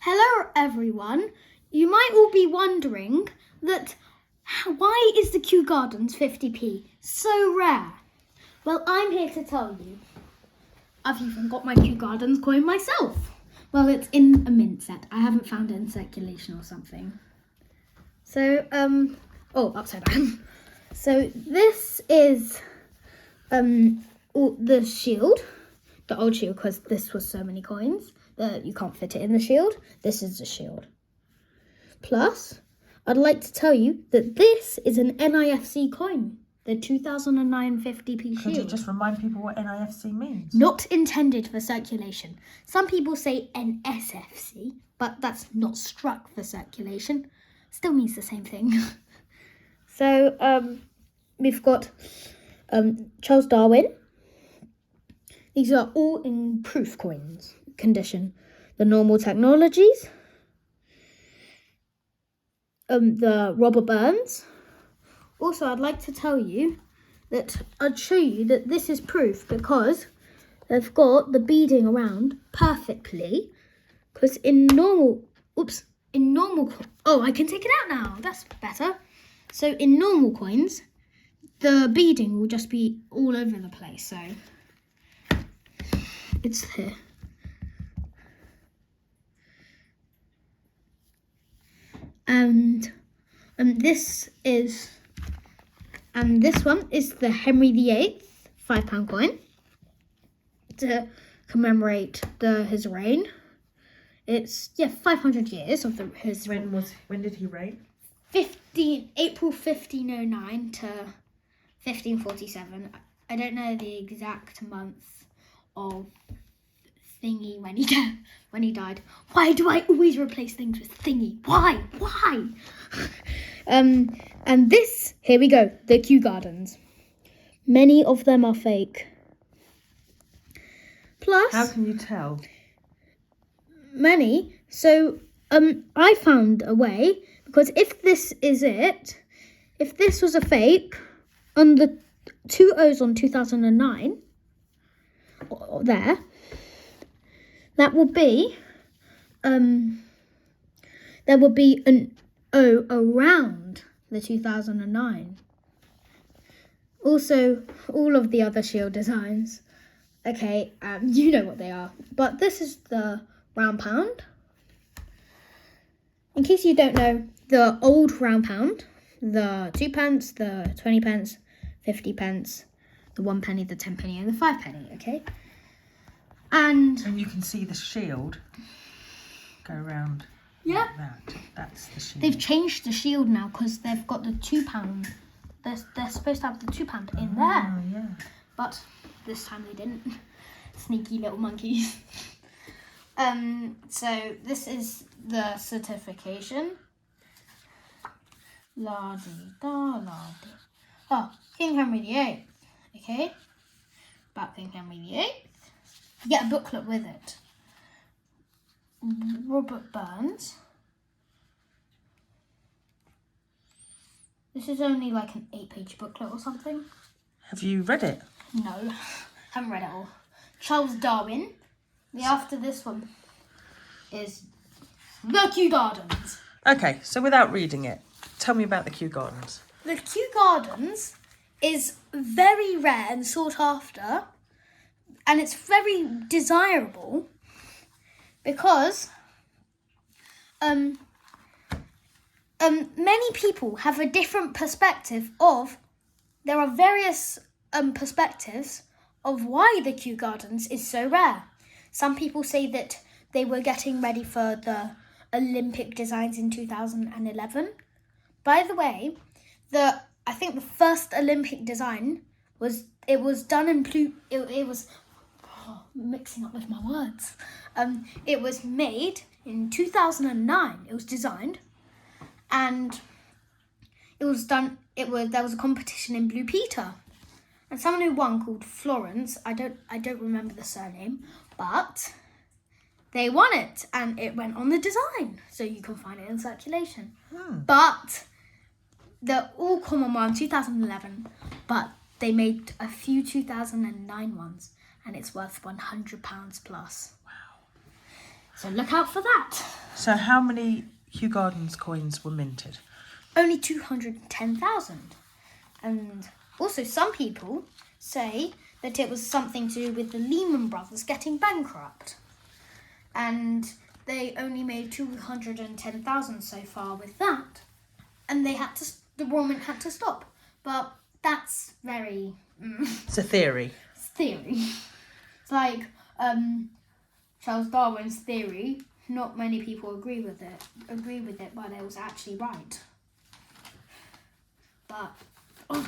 Hello everyone. You might all be wondering that why is the Kew Gardens 50p so rare? Well, I'm here to tell you. I've even got my Kew Gardens coin myself. Well, it's in a mint set. I haven't found it in circulation or something. So, upside down. So this is the shield, the old shield, because this was so many coins that you can't fit it in the shield. This is the shield. Plus, I'd like to tell you that this is an NIFC coin, the 2009 50p shield. Could you just remind people what NIFC means? Not intended for circulation. Some people say NSFC, but that's not struck for circulation. Still means the same thing. So, we've got Charles Darwin. These are all in proof coins condition. The normal technologies. The Robert Burns. Also, I'd like to tell you that I'd show you that this is proof because they've got the beading around perfectly. Because in normal, I can take it out now. That's better. So in normal coins, the beading will just be all over the place. So it's here. And this one is the Henry VIII £5 coin to commemorate his reign. It's 500 years of his. When did he reign? April 1509 to 1547. I don't know the exact month of thingy when he died. Why do I always replace things with thingy? Why? And this, here we go, the Kew Gardens. Many of them are fake. Plus, how can you tell? Many. So I found a way, because if this is it, if this was a fake, on the 2 O's on 2009, there, that will be, there will be an O around the 2009. Also, all of the other shield designs, okay, you know what they are. But this is the round pound. In case you don't know, the old round pound, the 2 pence, the 20 pence, 50 pence, the 1 penny, the 10 penny, and the 5 penny, okay? And you can see the shield go around like that. That's the shield. They've changed the shield now because they've got the £2. They're supposed to have the £2 in there. Oh, yeah. But this time they didn't. Sneaky little monkeys. So this is the certification. La-di-da-la-di. Oh, King Henry VIII. Okay. About King Henry VIII. You get a booklet with it. Robert Burns. This is only like an 8-page booklet or something. Have you read it? No, haven't read it all. Charles Darwin. The after this one is the Kew Gardens. Okay, so without reading it, tell me about the Kew Gardens. The Kew Gardens is very rare and sought after, and it's very desirable because many people have a different perspective of. There are various perspectives of why the Kew Gardens is so rare. Some people say that they were getting ready for the Olympic designs in 2011. By the way, I think the first Olympic design was done in blue. It was mixing up with my words. It was made in 2009. It was designed, and it was done. There was a competition in Blue Peter, and someone who won called Florence. I don't remember the surname, but they won it, and it went on the design, so you can find it in circulation. But they're all common ones, 2011, but they made a few 2009 ones, and it's worth £100 plus. Wow. So look out for that. So how many Kew Gardens coins were minted? Only 210,000. And also some people say that it was something to do with the Lehman Brothers getting bankrupt. And they only made 210,000 so far with that. And the Royal Mint had to stop. But that's very... It's a theory. It's theory. It's like Charles Darwin's theory. Not many people agree with it, but it was actually right. But I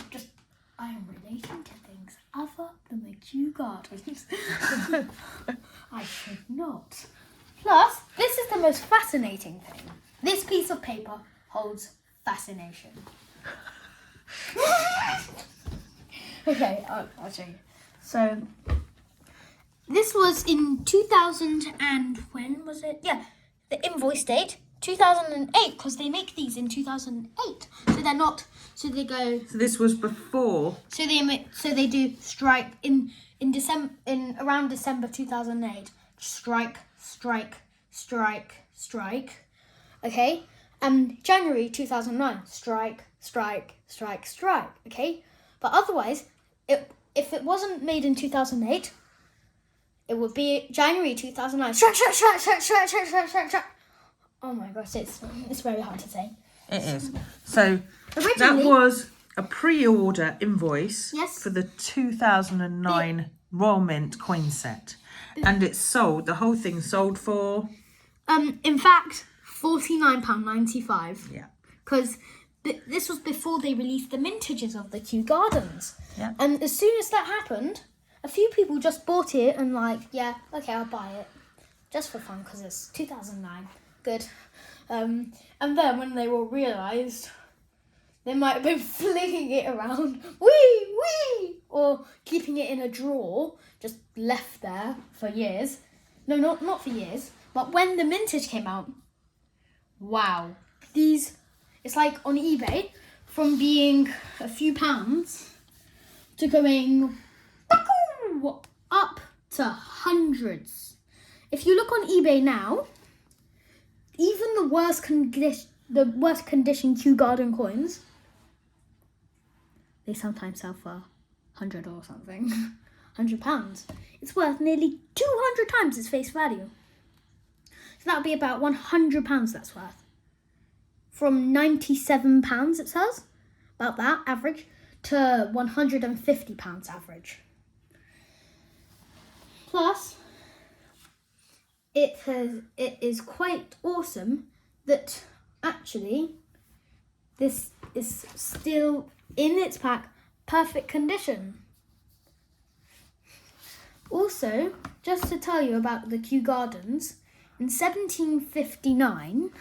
am relating to things other than the Kew Gardens. I should not. Plus, this is the most fascinating thing. This piece of paper holds fascination. Okay, I'll show you. So, this was in 2000 and when was it? Yeah, the invoice date 2008 because they make these in 2008. So they're not. So they go. So this was before. So they do strike in December around December 2008. Strike. Okay, January 2009. Strike. Okay, but otherwise, if it wasn't made in 2008. It would be January 2009. Strike. Oh my gosh, it's very hard to say. It is. So Originally, that was a pre-order invoice for the 2009 Royal Mint coin set. And it's sold, the whole thing sold for... in fact, £49.95. Yeah. Because this was before they released the mintages of the Kew Gardens. Yeah. And as soon as that happened... A few people just bought it and yeah, okay, I'll buy it. Just for fun, because it's 2009. Good. And then when they all realised, they might have been flinging it around, wee, or keeping it in a drawer, just left there for years. No, not for years. But when the mintage came out, wow. It's like on eBay, from being a few pounds to going... up to hundreds. If you look on eBay now, even the worst condition Kew Garden coins, they sometimes sell for 100 or something, £100. It's worth nearly 200 times its face value. So that would be about £100 that's worth. From £97 it says, about that average, to £150 average. Plus, it is quite awesome that actually this is still in its pack, perfect condition. Also, just to tell you about the Kew Gardens, in 1759,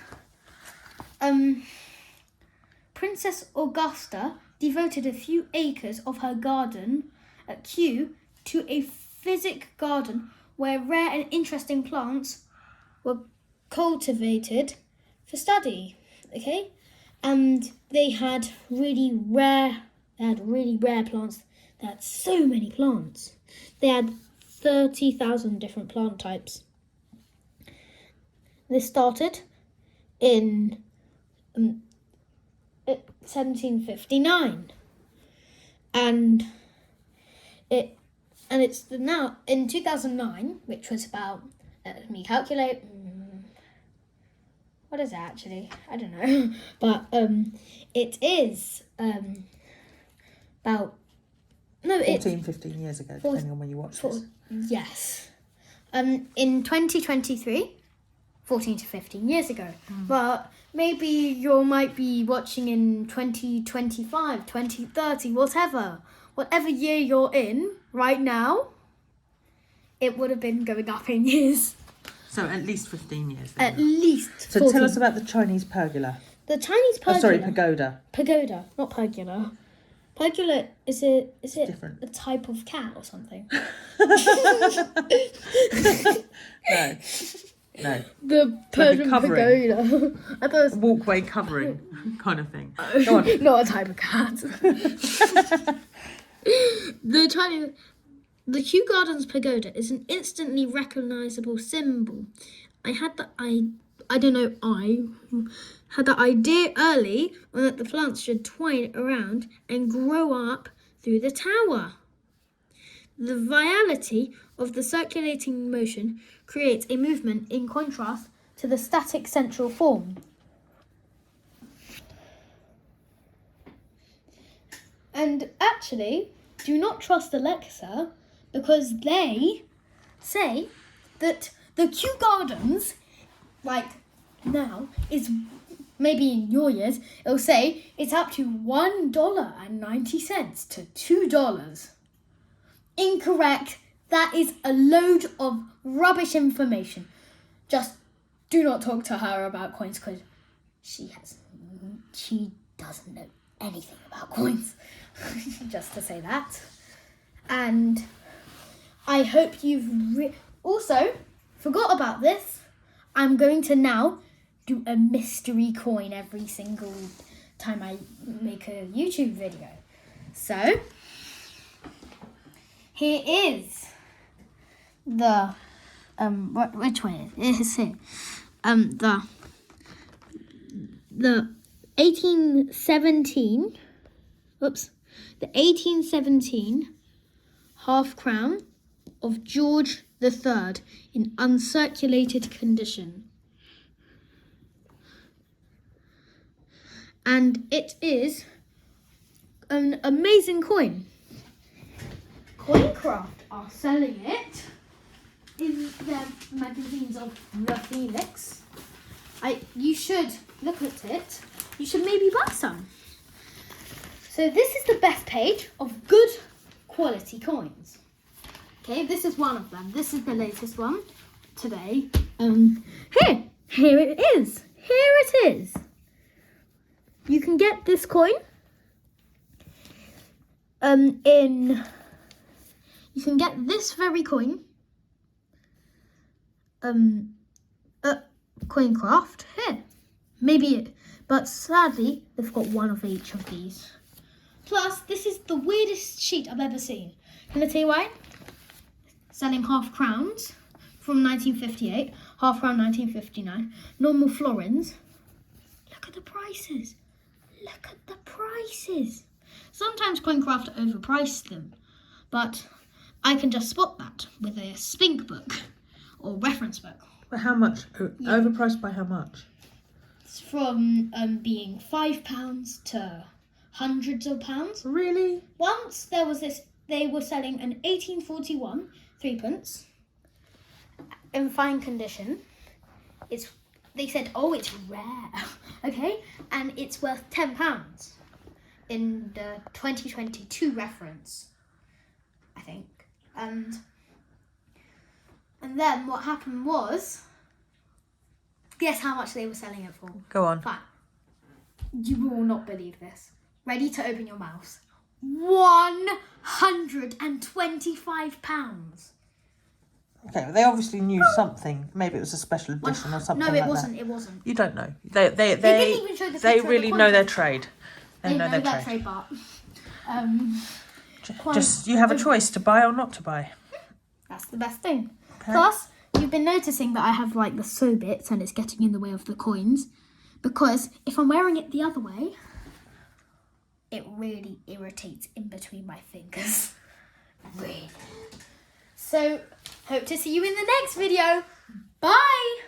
Princess Augusta devoted a few acres of her garden at Kew to a physic garden where rare and interesting plants were cultivated for study. Okay, and they had really rare plants. They had so many plants. They had 30,000 different plant types. This started in 1759, and it's now in 2009, which was about, let me calculate, what is it actually? I don't know. But it is about... No, 15 years ago, depending on when you watch this. Yes. In 2023, 14 to 15 years ago. But maybe you might be watching in 2025, 2030, whatever. Whatever year you're in right now, it would have been going up in years. So at least 15 years. At least 14. So tell us about the Chinese pergola. The Chinese pergola. Oh, sorry, pagoda. Pagoda, not pergola. Pergola, is it different. A type of cat or something? No. The Persian pagoda. I thought it was walkway covering kind of thing. Go on. Not a type of cat. The Kew Gardens pagoda is an instantly recognisable symbol. I I had the idea early on that the plants should twine around and grow up through the tower. The viality of the circulating motion creates a movement in contrast to the static central form. And actually, do not trust Alexa, because they say that the Kew Gardens, like now, is maybe in your years, it'll say it's up to $1.90 to $2. Incorrect. That is a load of rubbish information. Just do not talk to her about coins, because she doesn't know anything about coins. Just to say that. And I hope you've also forgot about this. I'm going to now do a mystery coin every single time I make a YouTube video. So here is the which one is it? It's here. The 1817 half crown of George III in uncirculated condition. And it is an amazing coin. Coincraft are selling it in their magazines of The Felix. You should look at it. You should maybe buy some. So this is the best page of good quality coins. Okay, this is one of them. This is the latest one today. Here it is. Here it is. You can get this coin you can get this very coin at Coincraft here. But sadly they've got one of each of these. Plus, this is the weirdest sheet I've ever seen. Can I tell you why? Selling half crowns from 1958, half crown 1959, normal florins. Look at the prices. Look at the prices. Sometimes Coincraft overpriced them, but I can just spot that with a spink book or reference book. But how much? Yeah. Overpriced by how much? It's from being £5 to hundreds of pounds. Really? Once there was this, they were selling an 1841 threepence in fine condition. They said, oh, it's rare, okay, and it's worth £10 in the 2022 reference, I think. And then what happened was, guess how much they were selling it for? Go on. Fine. You will not believe this. Ready to open your mouths. £125. Okay, well, they obviously knew something. Maybe it was a special edition or something. No, like it wasn't. that. It wasn't. You don't know. They didn't even show the they picture of really the know their contents. trade. They know their trade. But Just you have a choice to buy or not to buy. That's the best thing. Okay. Plus, you've been noticing that I have like the sew bits and it's getting in the way of the coins, because if I'm wearing it the other way, it really irritates in between my fingers. Really. So, hope to see you in the next video. Bye!